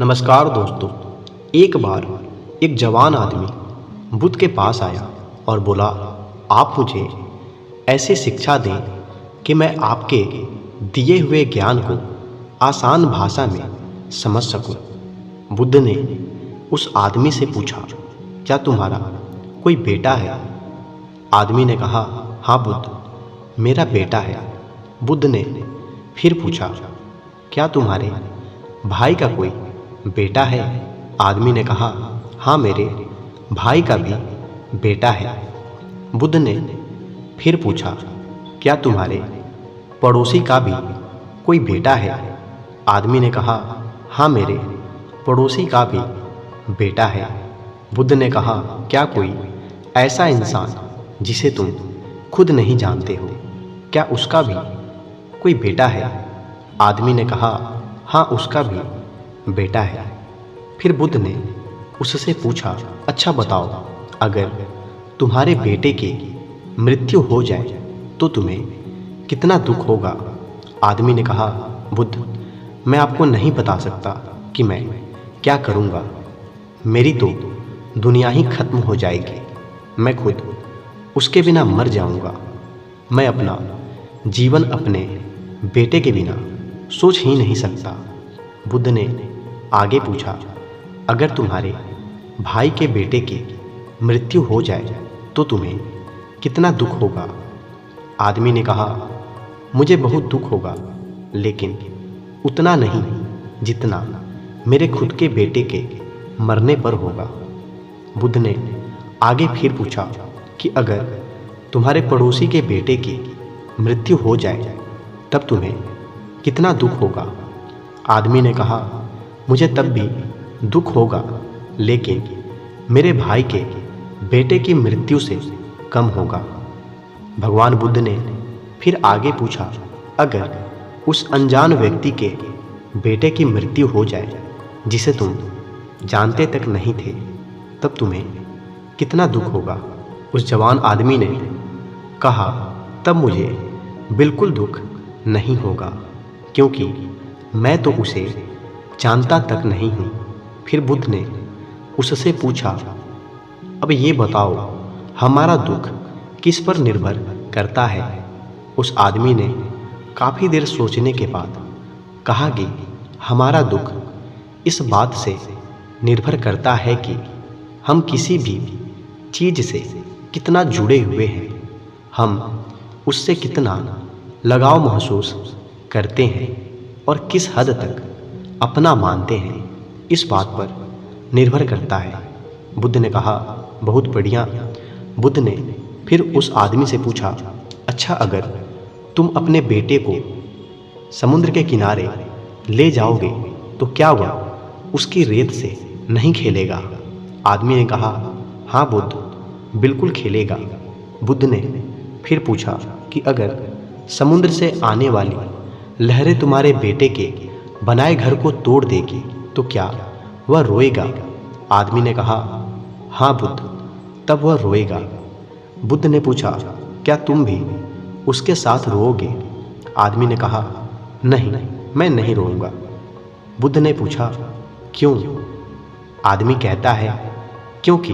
नमस्कार दोस्तों। एक बार एक जवान आदमी बुद्ध के पास आया और बोला, आप मुझे ऐसी शिक्षा दें कि मैं आपके दिए हुए ज्ञान को आसान भाषा में समझ सकूं। बुद्ध ने उस आदमी से पूछा, क्या तुम्हारा कोई बेटा है? आदमी ने कहा, हाँ बुद्ध, मेरा बेटा है। बुद्ध ने फिर पूछा, क्या तुम्हारे भाई का कोई बेटा है? आदमी ने कहा, हाँ, मेरे भाई का भी बेटा है। बुद्ध ने फिर पूछा, क्या तुम्हारे पड़ोसी का भी कोई बेटा है? आदमी ने कहा, हाँ, मेरे पड़ोसी का भी बेटा है। बुद्ध ने कहा, क्या कोई ऐसा इंसान जिसे तुम खुद नहीं जानते हो, क्या उसका भी कोई बेटा है? आदमी ने कहा, हाँ, उसका भी बेटा है। फिर बुद्ध ने उससे पूछा, अच्छा बताओ, अगर तुम्हारे बेटे की मृत्यु हो जाए तो तुम्हें कितना दुख होगा? आदमी ने कहा, बुद्ध, मैं आपको नहीं बता सकता कि मैं क्या करूँगा। मेरी तो दुनिया ही खत्म हो जाएगी। मैं खुद उसके बिना मर जाऊँगा। मैं अपना जीवन अपने बेटे के बिना सोच ही नहीं सकता। बुद्ध ने आगे पूछा, अगर तुम्हारे भाई के बेटे की मृत्यु हो जाए तो तुम्हें कितना दुख होगा? आदमी ने कहा, मुझे बहुत दुख होगा, लेकिन उतना नहीं जितना मेरे खुद के बेटे के मरने पर होगा। बुद्ध ने आगे फिर पूछा कि अगर तुम्हारे पड़ोसी के बेटे की मृत्यु हो जाए तब तुम्हें कितना दुख होगा? आदमी ने कहा, मुझे तब भी दुख होगा, लेकिन मेरे भाई के बेटे की मृत्यु से कम होगा। भगवान बुद्ध ने फिर आगे पूछा, अगर उस अनजान व्यक्ति के बेटे की मृत्यु हो जाए जिसे तुम जानते तक नहीं थे, तब तुम्हें कितना दुख होगा? उस जवान आदमी ने कहा, तब मुझे बिल्कुल दुख नहीं होगा, क्योंकि मैं तो उसे जानता तक नहीं हूँ। फिर बुद्ध ने उससे पूछा, अब ये बताओ, हमारा दुख किस पर निर्भर करता है? उस आदमी ने काफ़ी देर सोचने के बाद कहा कि हमारा दुख इस बात से निर्भर करता है कि हम किसी भी चीज़ से कितना जुड़े हुए हैं, हम उससे कितना लगाव महसूस करते हैं और किस हद तक अपना मानते हैं, इस बात पर निर्भर करता है। बुद्ध ने कहा, बहुत बढ़िया। बुद्ध ने फिर उस आदमी से पूछा, अच्छा, अगर तुम अपने बेटे को समुद्र के किनारे ले जाओगे तो क्या वह उसकी रेत से नहीं खेलेगा? आदमी ने कहा, हाँ बुद्ध, बिल्कुल खेलेगा। बुद्ध ने फिर पूछा कि अगर समुद्र से आने वाली लहरें तुम्हारे बेटे के बनाए घर को तोड़ देगी तो क्या वह रोएगा? आदमी ने कहा, हाँ बुद्ध, तब वह रोएगा। बुद्ध ने पूछा, क्या तुम भी उसके साथ रोओगे? आदमी ने कहा, नहीं, मैं नहीं रोऊंगा। बुद्ध ने पूछा, क्यों? आदमी कहता है, क्योंकि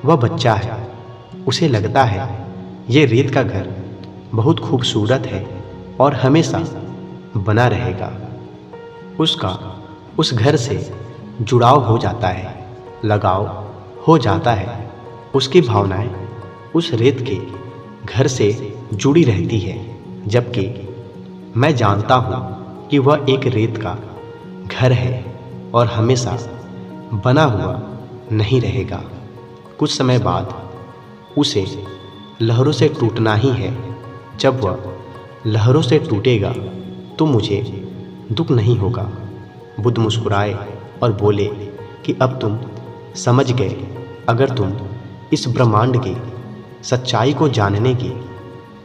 वह बच्चा है, उसे लगता है ये रेत का घर बहुत खूबसूरत है और हमेशा बना रहेगा। उसका उस घर से जुड़ाव हो जाता है, लगाव हो जाता है। उसकी भावनाएं उस रेत के घर से जुड़ी रहती है, जबकि मैं जानता हूँ कि वह एक रेत का घर है और हमेशा बना हुआ नहीं रहेगा। कुछ समय बाद उसे लहरों से टूटना ही है। जब वह लहरों से टूटेगा तो मुझे दुख नहीं होगा। बुद्ध मुस्कुराए और बोले कि अब तुम समझ गए, अगर तुम इस ब्रह्मांड की सच्चाई को जानने की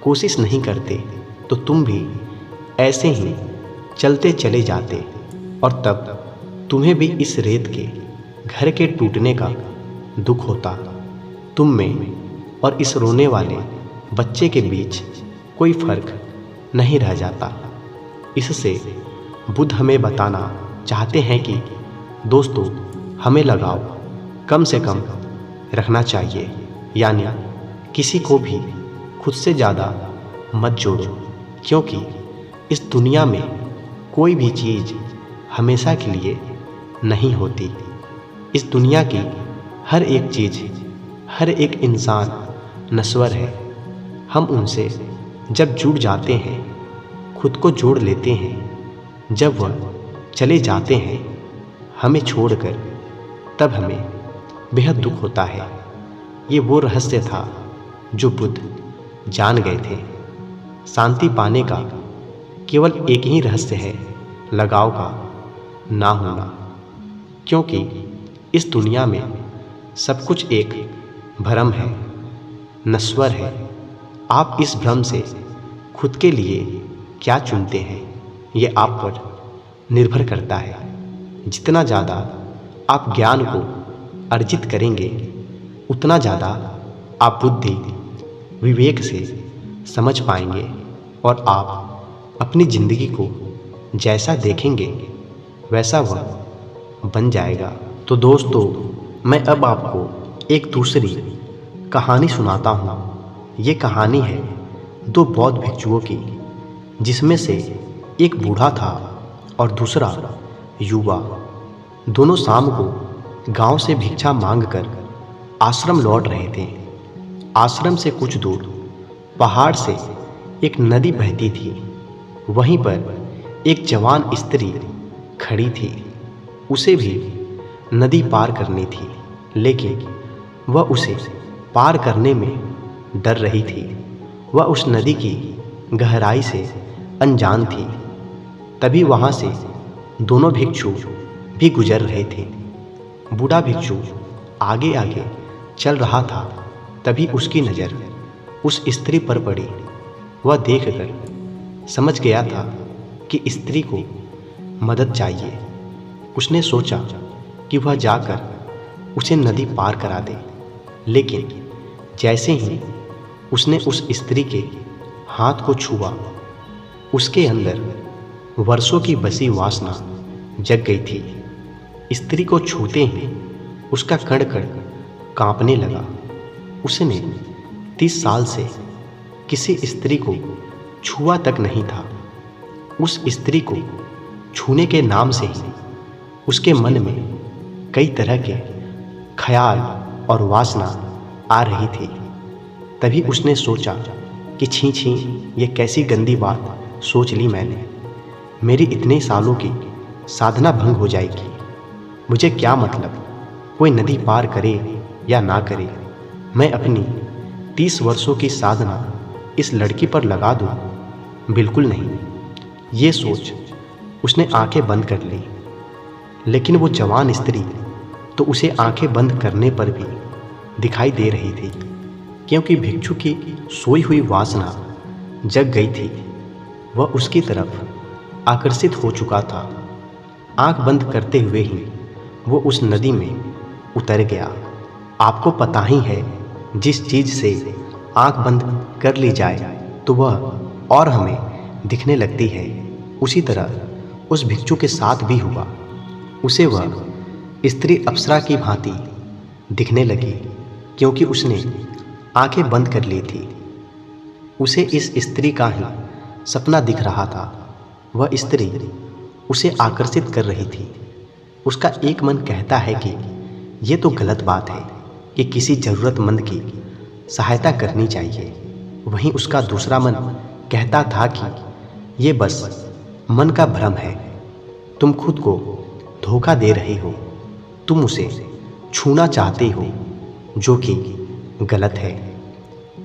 कोशिश नहीं करते तो तुम भी ऐसे ही चलते चले जाते और तब तुम्हें भी इस रेत के घर के टूटने का दुख होता। तुम में और इस रोने वाले बच्चे के बीच कोई फर्क नहीं रह जाता। इससे बुद्ध हमें बताना चाहते हैं कि दोस्तों, हमें लगाव कम से कम रखना चाहिए, यानी किसी को भी खुद से ज़्यादा मत जोड़ो, क्योंकि इस दुनिया में कोई भी चीज़ हमेशा के लिए नहीं होती। इस दुनिया की हर एक चीज़, हर एक इंसान नश्वर है। हम उनसे जब जुड़ जाते हैं, खुद को जोड़ लेते हैं, जब वह चले जाते हैं हमें छोड़कर, तब हमें बेहद दुख होता है। ये वो रहस्य था जो बुद्ध जान गए थे। शांति पाने का केवल एक ही रहस्य है, लगाव का ना होना, क्योंकि इस दुनिया में सब कुछ एक भ्रम है, नश्वर है। आप इस भ्रम से खुद के लिए क्या चुनते हैं, ये आप पर निर्भर करता है। जितना ज़्यादा आप ज्ञान को अर्जित करेंगे, उतना ज़्यादा आप बुद्धि विवेक से समझ पाएंगे और आप अपनी ज़िंदगी को जैसा देखेंगे वैसा वह बन जाएगा। तो दोस्तों, मैं अब आपको एक दूसरी कहानी सुनाता हूँ। ये कहानी है दो बौद्ध भिक्षुओं की, जिसमें से एक बूढ़ा था और दूसरा युवा। दोनों शाम को गांव से भिक्षा मांगकर आश्रम लौट रहे थे। आश्रम से कुछ दूर पहाड़ से एक नदी बहती थी। वहीं पर एक जवान स्त्री खड़ी थी। उसे भी नदी पार करनी थी, लेकिन वह उसे पार करने में डर रही थी। वह उस नदी की गहराई से अनजान थी। तभी वहाँ से दोनों भिक्षु भी गुजर रहे थे। बूढ़ा भिक्षु आगे आगे चल रहा था। तभी उसकी नज़र उस स्त्री पर पड़ी। वह देखकर समझ गया था कि स्त्री को मदद चाहिए। उसने सोचा कि वह जाकर उसे नदी पार करा दे, लेकिन जैसे ही उसने उस स्त्री के हाथ को छुआ, उसके अंदर वर्षों की बसी वासना जग गई थी। स्त्री को छूते ही उसका कण कण कांपने लगा। उसने 30 साल से किसी स्त्री को छुआ तक नहीं था। उस स्त्री को छूने के नाम से ही उसके मन में कई तरह के ख्याल और वासना आ रही थी। तभी उसने सोचा कि छी छी, ये कैसी गंदी बात सोच ली मैंने। मेरी इतने सालों की साधना भंग हो जाएगी। मुझे क्या मतलब कोई नदी पार करे या ना करे, मैं अपनी 30 वर्षों की साधना इस लड़की पर लगा दूँ? बिल्कुल नहीं। ये सोच उसने आंखें बंद कर ली। लेकिन वो जवान स्त्री तो उसे आंखें बंद करने पर भी दिखाई दे रही थी, क्योंकि भिक्षु की सोई हुई वासना जग गई थी। वह उसकी तरफ आकर्षित हो चुका था। आंख बंद करते हुए ही वो उस नदी में उतर गया। आपको पता ही है, जिस चीज़ से आंख बंद कर ली जाए तो वह और हमें दिखने लगती है। उसी तरह उस भिक्षु के साथ भी हुआ। उसे वह स्त्री अप्सरा की भांति दिखने लगी, क्योंकि उसने आंखें बंद कर ली थी। उसे इस स्त्री का ही सपना दिख रहा था। वह स्त्री उसे आकर्षित कर रही थी। उसका एक मन कहता है कि ये तो गलत बात है कि किसी ज़रूरतमंद की सहायता करनी चाहिए। वहीं उसका दूसरा मन कहता था कि ये बस मन का भ्रम है, तुम खुद को धोखा दे रहे हो, तुम उसे छूना चाहते हो, जो कि गलत है।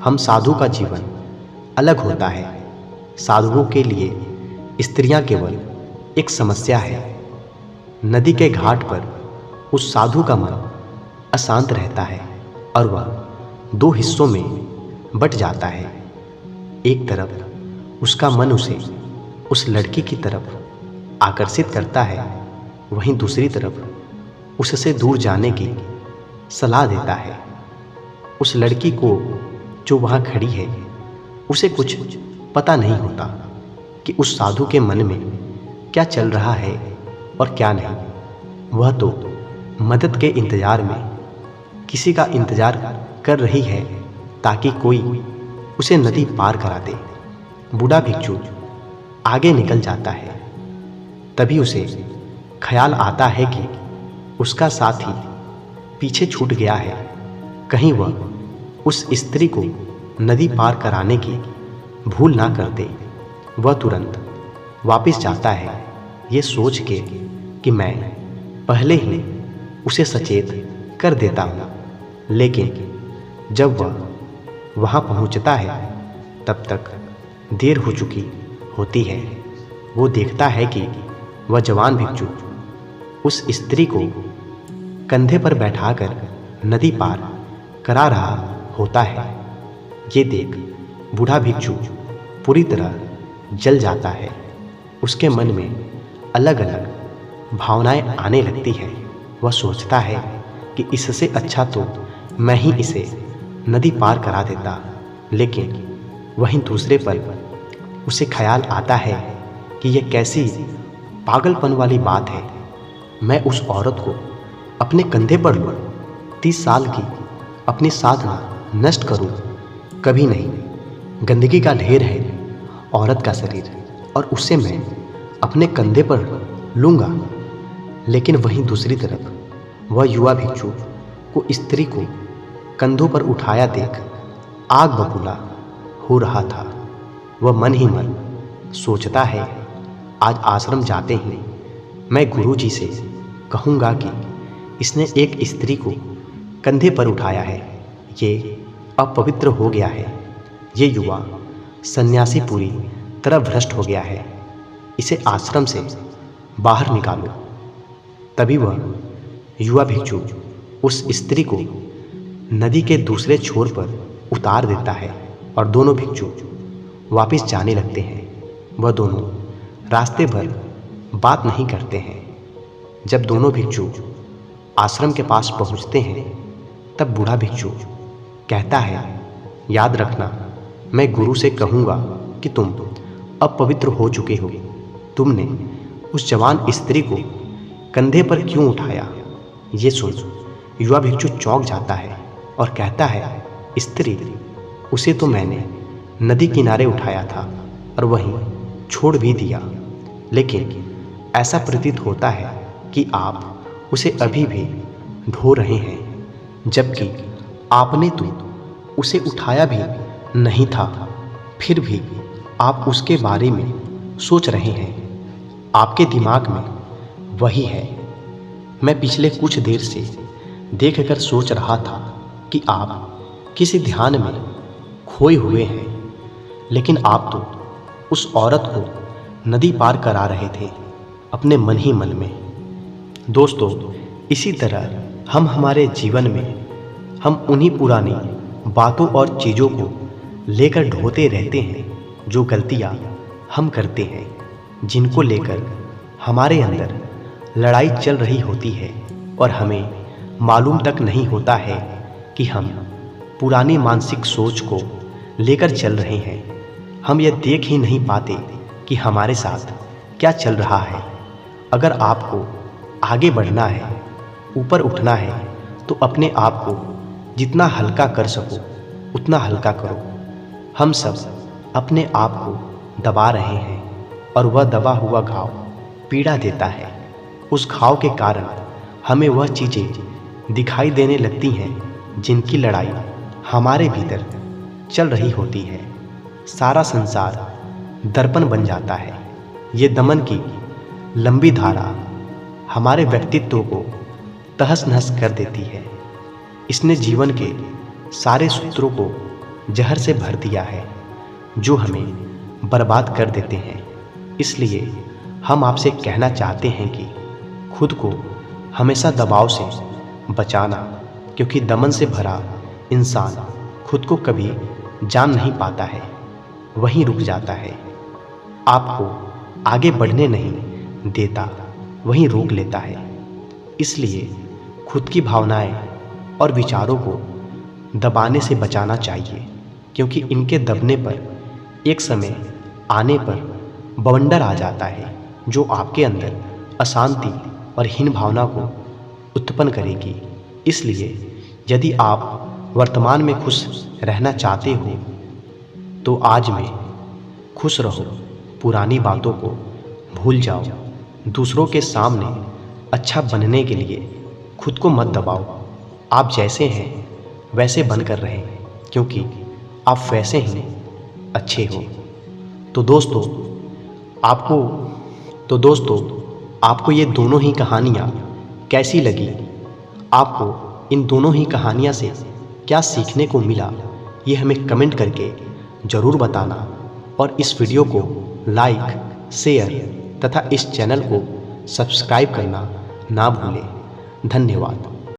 हम साधु का जीवन अलग होता है। साधुओं के लिए स्त्रियां केवल एक समस्या है। नदी के घाट पर उस साधु का मन अशांत रहता है और वह 2 हिस्सों में बट जाता है। एक तरफ उसका मन उसे उस लड़की की तरफ आकर्षित करता है, वहीं दूसरी तरफ उससे दूर जाने की सलाह देता है। उस लड़की को जो वहाँ खड़ी है, उसे कुछ पता नहीं होता कि उस साधु के मन में क्या चल रहा है और क्या नहीं। वह तो मदद के इंतज़ार में किसी का इंतज़ार कर रही है ताकि कोई उसे नदी पार करा दे। बूढ़ा भिक्षु आगे निकल जाता है। तभी उसे ख्याल आता है कि उसका साथी पीछे छूट गया है। कहीं वह उस स्त्री को नदी पार कराने की भूल ना कर दे। वह तुरंत वापस जाता है, ये सोच के कि मैं पहले ही उसे सचेत कर देता हूँ। लेकिन जब वह वहाँ पहुँचता है तब तक देर हो चुकी होती है। वो देखता है कि वह जवान भिक्षु उस स्त्री को कंधे पर बैठाकर नदी पार करा रहा होता है। ये देख बूढ़ा भिक्षु पूरी तरह जल जाता है। उसके मन में अलग अलग भावनाएं आने लगती हैं। वह सोचता है कि इससे अच्छा तो मैं ही इसे नदी पार करा देता। लेकिन वहीं दूसरे पल उसे ख्याल आता है कि यह कैसी पागलपन वाली बात है। मैं उस औरत को अपने कंधे पर लूँ, 30 साल की अपनी साधना नष्ट करूँ? कभी नहीं। गंदगी का ढेर है औरत का शरीर और उसे मैं अपने कंधे पर लूँगा। लेकिन वहीं दूसरी तरफ वह युवा भिक्षु को स्त्री को कंधों पर उठाया देख आग बबूला हो रहा था। वह मन ही मन सोचता है, आज आश्रम जाते ही मैं गुरुजी से कहूँगा कि इसने एक स्त्री को कंधे पर उठाया है, ये अपवित्र हो गया है। ये युवा सन्यासी पूरी तरह भ्रष्ट हो गया है, इसे आश्रम से बाहर निकालो। तभी वह युवा भिक्षु उस स्त्री को नदी के दूसरे छोर पर उतार देता है और दोनों भिक्षु वापस जाने लगते हैं। वह दोनों रास्ते भर बात नहीं करते हैं। जब दोनों भिक्षु आश्रम के पास पहुंचते हैं तब बूढ़ा भिक्षु कहता है, याद रखना, मैं गुरु से कहूँगा कि तुम अपवित्र हो चुके हो। तुमने उस जवान स्त्री को कंधे पर क्यों उठाया? ये सुन युवा भिक्षु चौंक जाता है और कहता है, स्त्री? उसे तो मैंने नदी किनारे उठाया था और वहीं छोड़ भी दिया। लेकिन ऐसा प्रतीत होता है कि आप उसे अभी भी ढो रहे हैं, जबकि आपने तो उसे उठाया भी नहीं था। फिर भी आप उसके बारे में सोच रहे हैं। आपके दिमाग में वही है। मैं पिछले कुछ देर से देखकर सोच रहा था कि आप किसी ध्यान में खोए हुए हैं, लेकिन आप तो उस औरत को नदी पार करा रहे थे अपने मन ही मन में। दोस्तों, इसी तरह हम हमारे जीवन में हम उन्हीं पुरानी बातों और चीज़ों को लेकर ढोते रहते हैं, जो गलतियाँ हम करते हैं, जिनको लेकर हमारे अंदर लड़ाई चल रही होती है और हमें मालूम तक नहीं होता है कि हम पुरानी मानसिक सोच को लेकर चल रहे हैं। हम यह देख ही नहीं पाते कि हमारे साथ क्या चल रहा है। अगर आपको आगे बढ़ना है, ऊपर उठना है, तो अपने आप को जितना हल्का कर सको उतना हल्का करो। हम सब अपने आप को दबा रहे हैं और वह दबा हुआ घाव पीड़ा देता है। उस घाव के कारण हमें वह चीज़ें दिखाई देने लगती हैं जिनकी लड़ाई हमारे भीतर चल रही होती है। सारा संसार दर्पण बन जाता है। ये दमन की लंबी धारा हमारे व्यक्तित्व को तहस नहस कर देती है। इसने जीवन के सारे सूत्रों को जहर से भर दिया है, जो हमें बर्बाद कर देते हैं। इसलिए हम आपसे कहना चाहते हैं कि खुद को हमेशा दबाव से बचाना, क्योंकि दमन से भरा इंसान खुद को कभी जान नहीं पाता है, वहीं रुक जाता है। आपको आगे बढ़ने नहीं देता, वहीं रोक लेता है। इसलिए खुद की भावनाएं और विचारों को दबाने से बचाना चाहिए, क्योंकि इनके दबने पर एक समय आने पर बवंडर आ जाता है, जो आपके अंदर अशांति और हीन भावना को उत्पन्न करेगी। इसलिए यदि आप वर्तमान में खुश रहना चाहते हो तो आज में खुश रहो, पुरानी बातों को भूल जाओ। दूसरों के सामने अच्छा बनने के लिए खुद को मत दबाओ। आप जैसे हैं वैसे बनकर रहें, क्योंकि आप वैसे ही अच्छे हो। तो दोस्तों आपको ये दोनों ही कहानियाँ कैसी लगी? आपको इन दोनों ही कहानियाँ से क्या सीखने को मिला? ये हमें कमेंट करके ज़रूर बताना और इस वीडियो को लाइक, शेयर तथा इस चैनल को सब्सक्राइब करना ना भूलें। धन्यवाद।